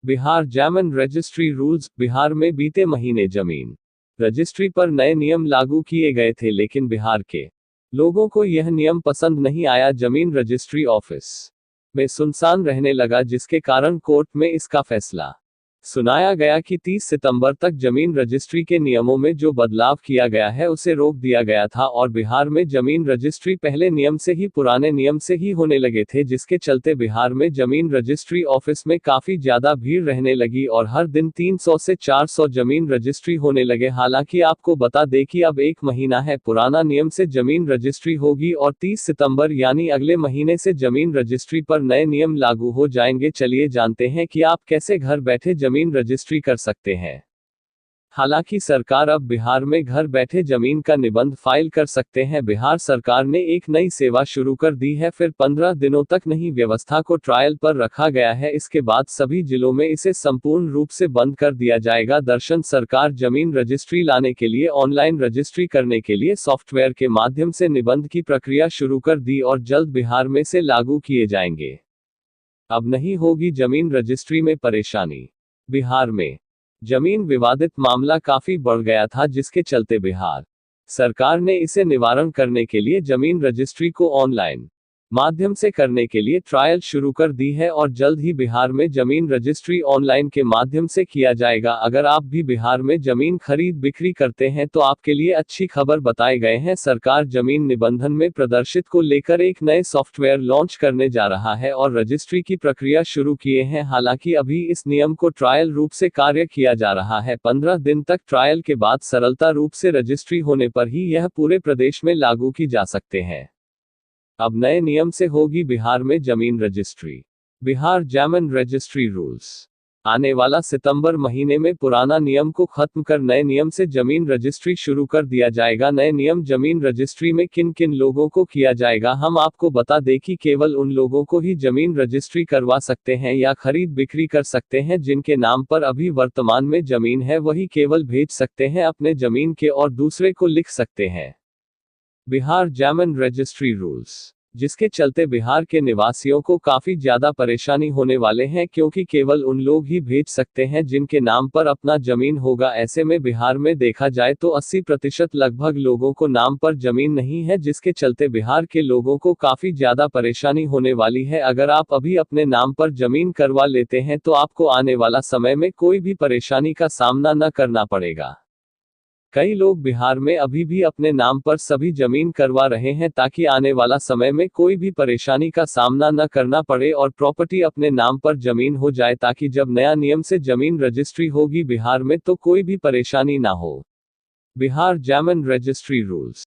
बिहार जामन registry rules. Bihar में बीते महीने जमीन रजिस्ट्री पर नए नियम लागू किए गए थे, लेकिन बिहार के लोगों को यह नियम पसंद नहीं आया। जमीन रजिस्ट्री ऑफिस में सुनसान रहने लगा, जिसके कारण कोर्ट में इसका फैसला सुनाया गया कि 30 सितंबर तक जमीन रजिस्ट्री के नियमों में जो बदलाव किया गया है उसे रोक दिया गया था। और बिहार में जमीन रजिस्ट्री पहले नियम से ही, पुराने नियम से ही होने लगे थे, जिसके चलते बिहार में जमीन रजिस्ट्री ऑफिस में काफी ज्यादा भीड़ रहने लगी और हर दिन 300 से 400 जमीन रजिस्ट्री होने लगे। हालांकि आपको बता दें कि अब 1 महीना है पुराना नियम से जमीन रजिस्ट्री होगी और 30 सितंबर यानी अगले महीने से जमीन रजिस्ट्री पर नए नियम लागू हो जाएंगे। चलिए जानते हैं कि आप कैसे घर बैठे जमीन रजिस्ट्री कर सकते हैं। हालांकि सरकार अब बिहार में घर बैठे जमीन का निबंध फाइल कर सकते हैं। बिहार सरकार ने एक नई सेवा शुरू कर दी है। फिर 15 दिनों तक नई व्यवस्था को ट्रायल पर रखा गया है। इसके बाद सभी जिलों में इसे संपूर्ण रूप से बंद कर दिया जाएगा। दरअसल सरकार जमीन रजिस्ट्री लाने के लिए ऑनलाइन रजिस्ट्री करने के लिए सॉफ्टवेयर के माध्यम से निबंध की प्रक्रिया शुरू कर दी और जल्द बिहार में से लागू किए जाएंगे। अब नहीं होगी जमीन रजिस्ट्री में परेशानी। बिहार में जमीन विवादित मामला काफी बढ़ गया था, जिसके चलते बिहार सरकार ने इसे निवारण करने के लिए जमीन रजिस्ट्री को ऑनलाइन माध्यम से करने के लिए ट्रायल शुरू कर दी है और जल्द ही बिहार में जमीन रजिस्ट्री ऑनलाइन के माध्यम से किया जाएगा। अगर आप भी बिहार में जमीन खरीद बिक्री करते हैं तो आपके लिए अच्छी खबर बताए गए हैं। सरकार जमीन निबंधन में प्रदर्शित को लेकर एक नए सॉफ्टवेयर लॉन्च करने जा रहा है और रजिस्ट्री की प्रक्रिया शुरू किए हैं। हालांकि अभी इस नियम को ट्रायल रूप से कार्य किया जा रहा है। 15 दिन तक ट्रायल के बाद सरलता रूप से रजिस्ट्री होने पर ही यह पूरे प्रदेश में लागू की जा सकते हैं। अब नए नियम से होगी बिहार में जमीन रजिस्ट्री। बिहार जामन रजिस्ट्री रूल्स। आने वाला सितंबर महीने में पुराना नियम को खत्म कर नए नियम से जमीन रजिस्ट्री शुरू कर दिया जाएगा। नए नियम जमीन रजिस्ट्री में किन किन लोगों को किया जाएगा, हम आपको बता दें कि केवल उन लोगों को ही जमीन रजिस्ट्री करवा सकते हैं या खरीद बिक्री कर सकते हैं जिनके नाम पर अभी वर्तमान में जमीन है। वही केवल भेज सकते हैं अपने जमीन के और दूसरे को लिख सकते हैं। बिहार जामन रजिस्ट्री रूल्स, जिसके चलते बिहार के निवासियों को काफी ज्यादा परेशानी होने वाले हैं, क्योंकि केवल उन लोग ही भेज सकते हैं जिनके नाम पर अपना जमीन होगा। ऐसे में बिहार में देखा जाए तो 80% लगभग लोगों को नाम पर जमीन नहीं है, जिसके चलते बिहार के लोगों को काफी ज्यादा परेशानी होने वाली है। अगर आप अभी अपने नाम पर जमीन करवा लेते हैं तो आपको आने वाला समय में कोई भी परेशानी का सामना न करना पड़ेगा। कई लोग बिहार में अभी भी अपने नाम पर सभी जमीन करवा रहे हैं ताकि आने वाला समय में कोई भी परेशानी का सामना न करना पड़े और प्रॉपर्टी अपने नाम पर जमीन हो जाए, ताकि जब नया नियम से जमीन रजिस्ट्री होगी बिहार में तो कोई भी परेशानी ना हो। बिहार जामन रजिस्ट्री रूल्स।